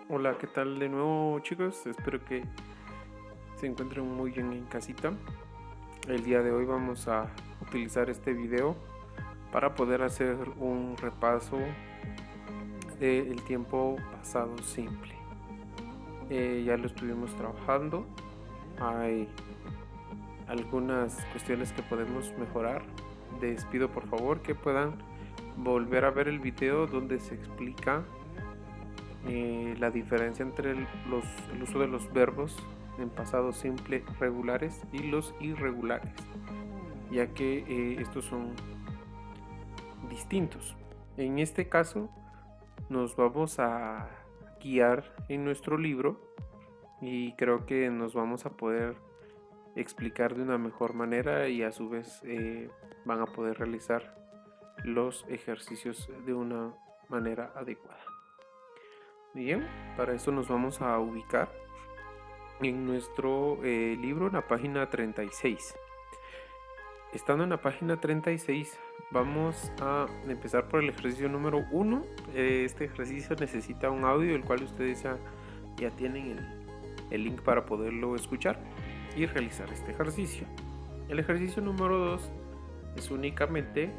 Hola, ¿qué tal de nuevo, chicos? Espero que se encuentren muy bien en casita. El día de hoy vamos a utilizar este video para poder hacer un repaso del tiempo pasado simple. Ya lo estuvimos trabajando. Hay algunas cuestiones que podemos mejorar. Les pido por favor que puedan volver a ver el video donde se explica la diferencia entre el uso de los verbos en pasado simple regulares y los irregulares, ya que estos son distintos. En este caso nos vamos a guiar en nuestro libro y creo que nos vamos a poder explicar de una mejor manera y a su vez van a poder realizar los ejercicios de una manera adecuada. Bien, para eso nos vamos a ubicar en nuestro libro en la página 36. Estando en la página 36, vamos a empezar por el ejercicio número 1. Este ejercicio necesita un audio, el cual ustedes ya tienen el link para poderlo escuchar y realizar este ejercicio. El ejercicio número 2 es únicamente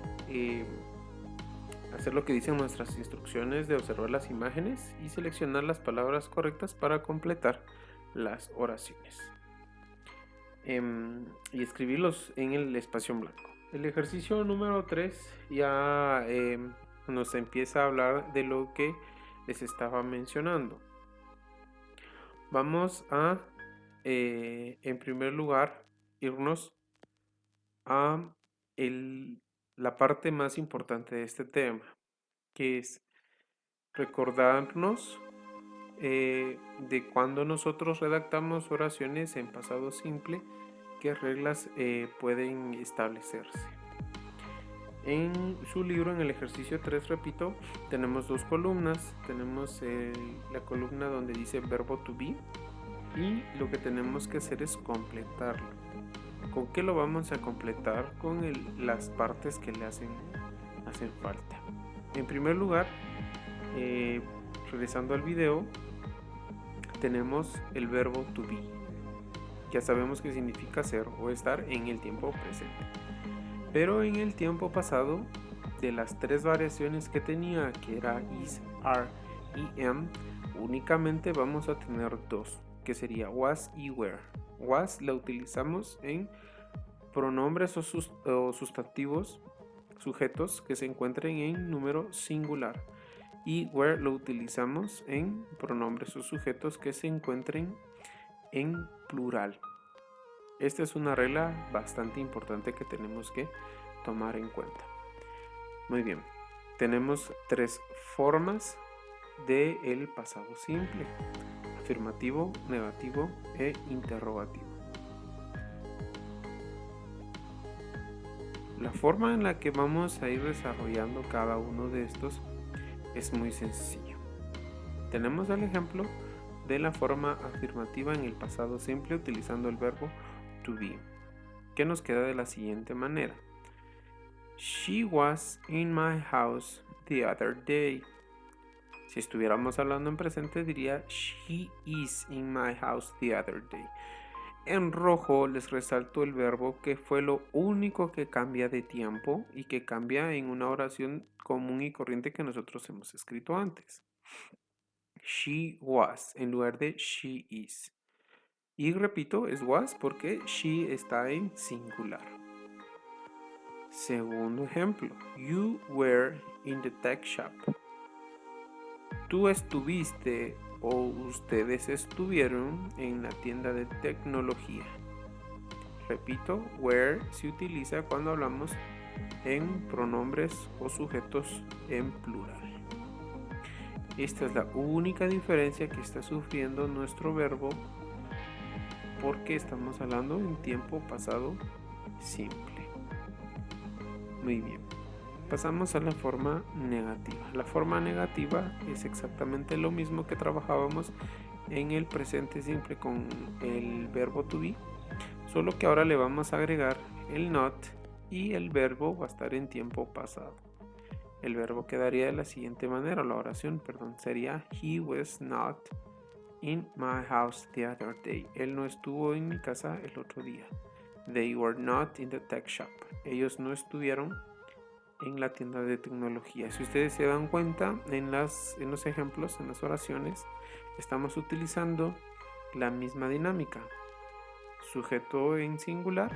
hacer lo que dicen nuestras instrucciones de observar las imágenes y seleccionar las palabras correctas para completar las oraciones y escribirlos en el espacio en blanco. El ejercicio número 3 ya nos empieza a hablar de lo que les estaba mencionando. Vamos a en primer lugar irnos a la parte más importante de este tema, que es recordarnos de cuando nosotros redactamos oraciones en pasado simple, qué reglas pueden establecerse. En su libro, en el ejercicio 3, repito, tenemos dos columnas. Tenemos la columna donde dice verbo to be y lo que tenemos que hacer es completarlo. ¿Con qué lo vamos a completar? Con las partes que le hacen falta. En primer lugar, regresando al video, tenemos el verbo to be. Ya sabemos que significa ser o estar en el tiempo presente. Pero en el tiempo pasado, de las tres variaciones que tenía, que era is, are y am, únicamente vamos a tener dos, que sería was y were. Was la utilizamos en pronombres o sustantivos, sujetos que se encuentren en número singular. Y were lo utilizamos en pronombres o sujetos que se encuentren en plural. Esta es una regla bastante importante que tenemos que tomar en cuenta. Muy bien, tenemos tres formas del pasado simple: afirmativo, negativo e interrogativo. La forma en la que vamos a ir desarrollando cada uno de estos es muy sencillo. Tenemos el ejemplo de la forma afirmativa en el pasado simple utilizando el verbo to be, que nos queda de la siguiente manera: She was in my house the other day. Si estuviéramos hablando en presente diría she is in my house the other day. En rojo les resalto el verbo que fue lo único que cambia de tiempo y que cambia en una oración común y corriente que nosotros hemos escrito antes. She was en lugar de she is. Y repito, es was porque she está en singular. Segundo ejemplo, you were in the tech shop. Tú estuviste o ustedes estuvieron en la tienda de tecnología. Repito, were se utiliza cuando hablamos en pronombres o sujetos en plural. Esta es la única diferencia que está sufriendo nuestro verbo porque estamos hablando en tiempo pasado simple. Muy bien. Pasamos a la forma negativa. La forma negativa es exactamente lo mismo que trabajábamos en el presente simple con el verbo to be, solo que ahora le vamos a agregar el not y el verbo va a estar en tiempo pasado. el verbo quedaría de la siguiente manera, la oración, sería He was not in my house the other day. Él no estuvo en mi casa el otro día. They were not in the tech shop. Ellos no estuvieron en la tienda de tecnología. Si ustedes se dan cuenta, en los ejemplos, en las oraciones, estamos utilizando la misma dinámica. Sujeto en singular,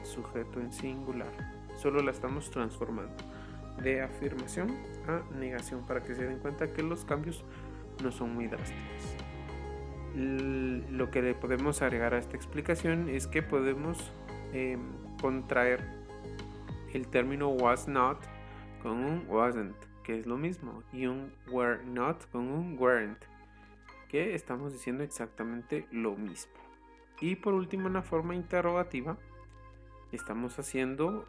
sujeto en singular. Solo la estamos transformando de afirmación a negación para que se den cuenta que los cambios no son muy drásticos. Lo que le podemos agregar a esta explicación es que podemos contraer el término was not con un wasn't, que es lo mismo, y un were not con un weren't, que estamos diciendo exactamente lo mismo. Y por último, en la forma interrogativa, estamos haciendo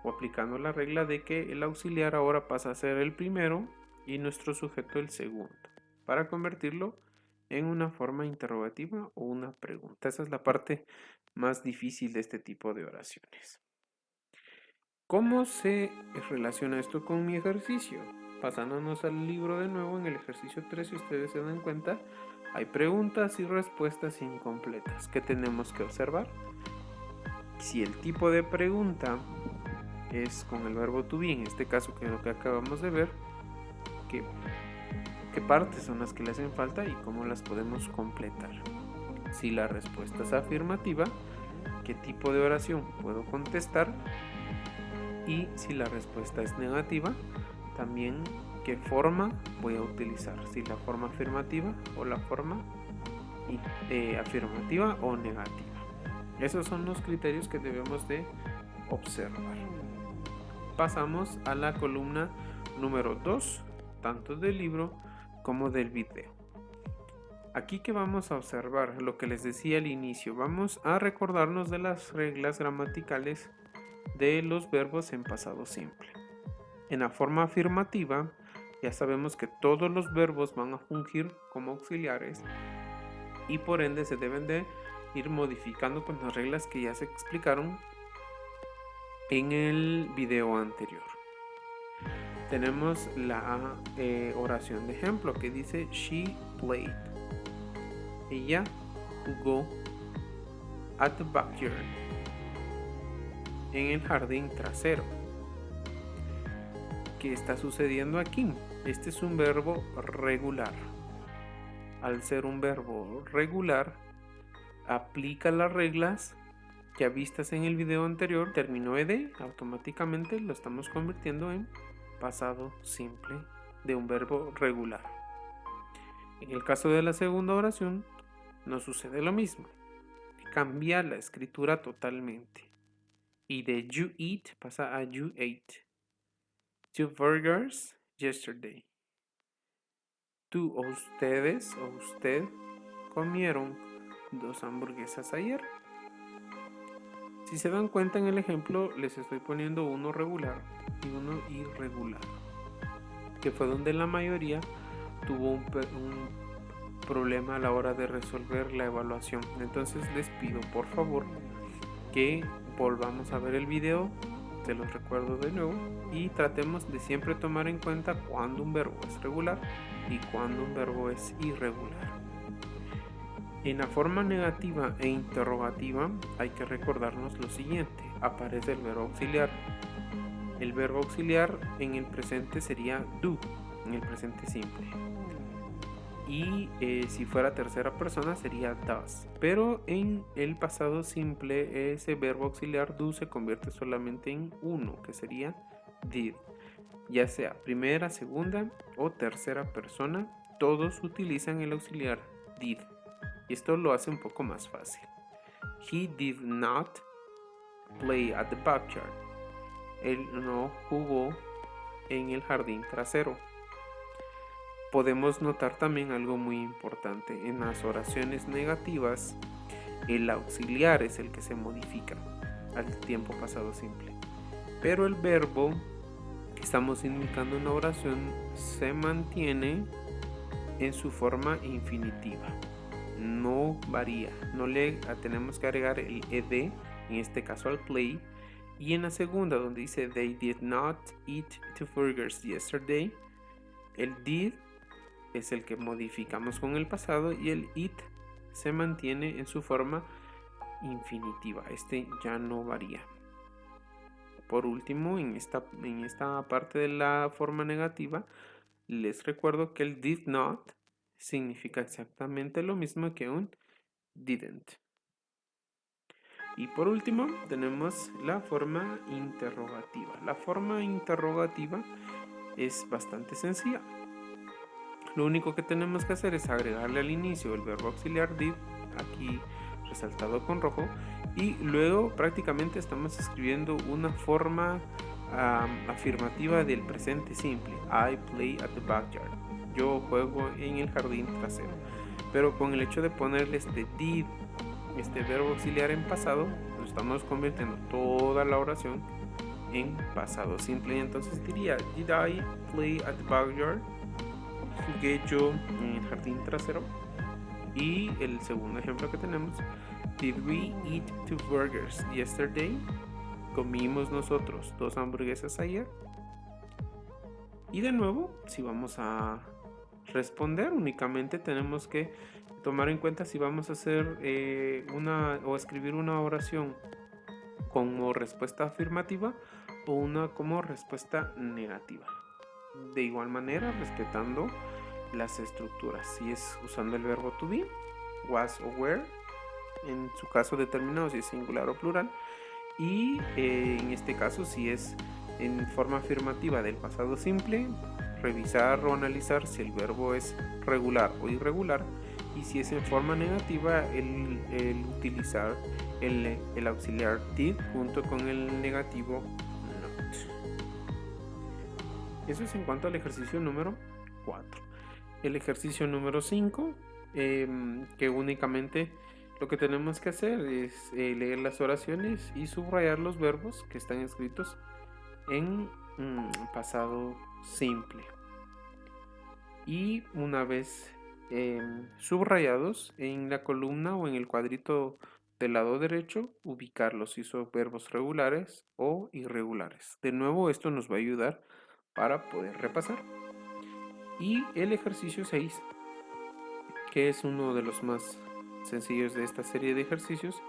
o aplicando la regla de que el auxiliar ahora pasa a ser el primero y nuestro sujeto el segundo, para convertirlo en una forma interrogativa o una pregunta. Esa es la parte más difícil de este tipo de oraciones. ¿Cómo se relaciona esto con mi ejercicio? Pasándonos al libro de nuevo, en el ejercicio 3, si ustedes se dan cuenta, hay preguntas y respuestas incompletas que tenemos que observar. Si el tipo de pregunta es con el verbo to be, en este caso que es lo que acabamos de ver, qué partes son las que le hacen falta y cómo las podemos completar. Si la respuesta es afirmativa, qué tipo de oración puedo contestar, y si la respuesta es negativa, también qué forma voy a utilizar, si la forma afirmativa o la forma afirmativa o negativa. Esos son los criterios que debemos de observar. Pasamos a la columna número 2, tanto del libro como del video. Aquí que vamos a observar lo que les decía al inicio, vamos a recordarnos de las reglas gramaticales de los verbos en pasado simple. En la forma afirmativa, ya sabemos que todos los verbos van a fungir como auxiliares y por ende se deben de ir modificando con las reglas que ya se explicaron en el video anterior. Tenemos la oración de ejemplo que dice she played. Ella jugó at the backyard, en el jardín trasero. ¿Qué está sucediendo aquí? Este es un verbo regular. Al ser un verbo regular, aplica las reglas ya vistas en el video anterior. Terminó ed, automáticamente lo estamos convirtiendo en pasado simple de un verbo regular. En el caso de la segunda oración, no sucede lo mismo. Cambia la escritura totalmente. Y de you eat pasa a you ate. 2 burgers yesterday. Tú o ustedes o usted comieron 2 hamburguesas ayer. Si se dan cuenta en el ejemplo, les estoy poniendo uno regular y uno irregular, que fue donde la mayoría tuvo un problema a la hora de resolver la evaluación. Entonces les pido por favor que volvamos a ver el video, te los recuerdo de nuevo, y tratemos de siempre tomar en cuenta cuando un verbo es regular y cuando un verbo es irregular. En la forma negativa e interrogativa hay que recordarnos lo siguiente: aparece el verbo auxiliar. El verbo auxiliar en el presente sería do, en el presente simple. Y si fuera tercera persona sería does. Pero en el pasado simple ese verbo auxiliar do se convierte solamente en uno, que sería did. Ya sea primera, segunda o tercera persona, todos utilizan el auxiliar did. Y esto lo hace un poco más fácil. He did not play at the backyard. Él no jugó en el jardín trasero. Podemos notar también algo muy importante. En las oraciones negativas, el auxiliar es el que se modifica al tiempo pasado simple. Pero el verbo que estamos indicando en la oración se mantiene en su forma infinitiva. No varía, no le tenemos que agregar el ed, en este caso al play, Y en la segunda, donde dice they did not eat two burgers yesterday, el did es el que modificamos con el pasado y el eat se mantiene en su forma infinitiva. Este ya no varía. Por último, en esta parte de la forma negativa, les recuerdo que el did not significa exactamente lo mismo que un didn't. Y por último, tenemos la forma interrogativa. La forma interrogativa es bastante sencilla. Lo único que tenemos que hacer es agregarle al inicio el verbo auxiliar did, aquí resaltado con rojo, y luego prácticamente estamos escribiendo una forma afirmativa del presente simple. I play at the backyard. Yo juego en el jardín trasero. Pero con el hecho de ponerle este did, este verbo auxiliar en pasado, lo estamos convirtiendo toda la oración en pasado simple. Y entonces diría, did I play at the backyard? Jugué yo en el jardín trasero. Y el segundo ejemplo que tenemos, did we eat 2 burgers yesterday? Comimos nosotros 2 hamburguesas ayer. Y de nuevo, si vamos a responder, únicamente tenemos que tomar en cuenta si vamos a hacer escribir una oración como respuesta afirmativa o una como respuesta negativa. De igual manera, respetando las estructuras, si es usando el verbo to be, was o were, en su caso determinado si es singular o plural, y en este caso si es en forma afirmativa del pasado simple, revisar o analizar si el verbo es regular o irregular, y si es en forma negativa el utilizar el auxiliar did junto con el negativo not. Eso es en cuanto al ejercicio número 4. El ejercicio número 5, que únicamente lo que tenemos que hacer es leer las oraciones y subrayar los verbos que están escritos en pasado simple. Y una vez subrayados, en la columna o en el cuadrito del lado derecho, ubicarlos si son verbos regulares o irregulares. De nuevo, esto nos va a ayudar para poder repasar. Y el ejercicio 6, que es uno de los más sencillos de esta serie de ejercicios,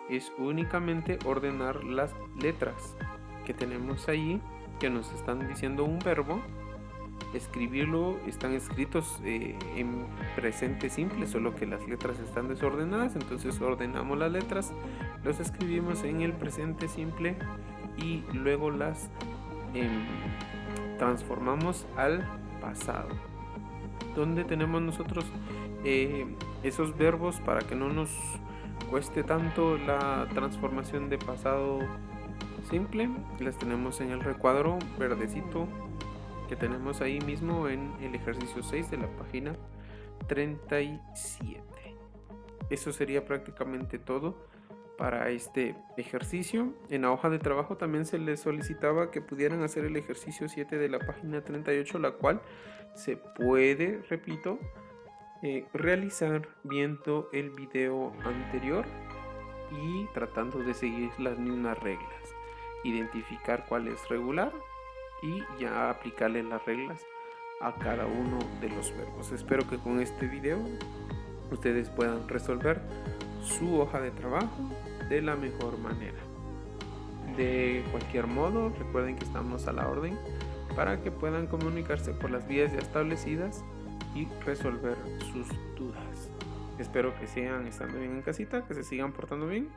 es únicamente ordenar las letras que tenemos allí, que nos están diciendo un verbo, escribirlo. Están escritos en presente simple, solo que las letras están desordenadas, entonces ordenamos las letras, los escribimos en el presente simple y luego las transformamos al pasado, donde tenemos nosotros esos verbos para que no nos cueste tanto la transformación de pasado simple. Las tenemos en el recuadro verdecito que tenemos ahí mismo en el ejercicio 6 de la página 37. Eso sería prácticamente todo para este ejercicio. En la hoja de trabajo también se les solicitaba que pudieran hacer el ejercicio 7 de la página 38, la cual se puede, repito, realizar viendo el video anterior y tratando de seguir las mismas reglas, identificar cuál es regular y ya aplicarle las reglas a cada uno de los verbos. Espero que con este video ustedes puedan resolver su hoja de trabajo de la mejor manera. De cualquier modo, recuerden que estamos a la orden para que puedan comunicarse por las vías ya establecidas y resolver sus dudas. Espero que sigan estando bien en casita, que se sigan portando bien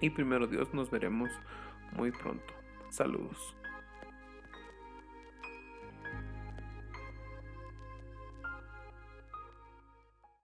y primero Dios nos veremos muy pronto. Saludos.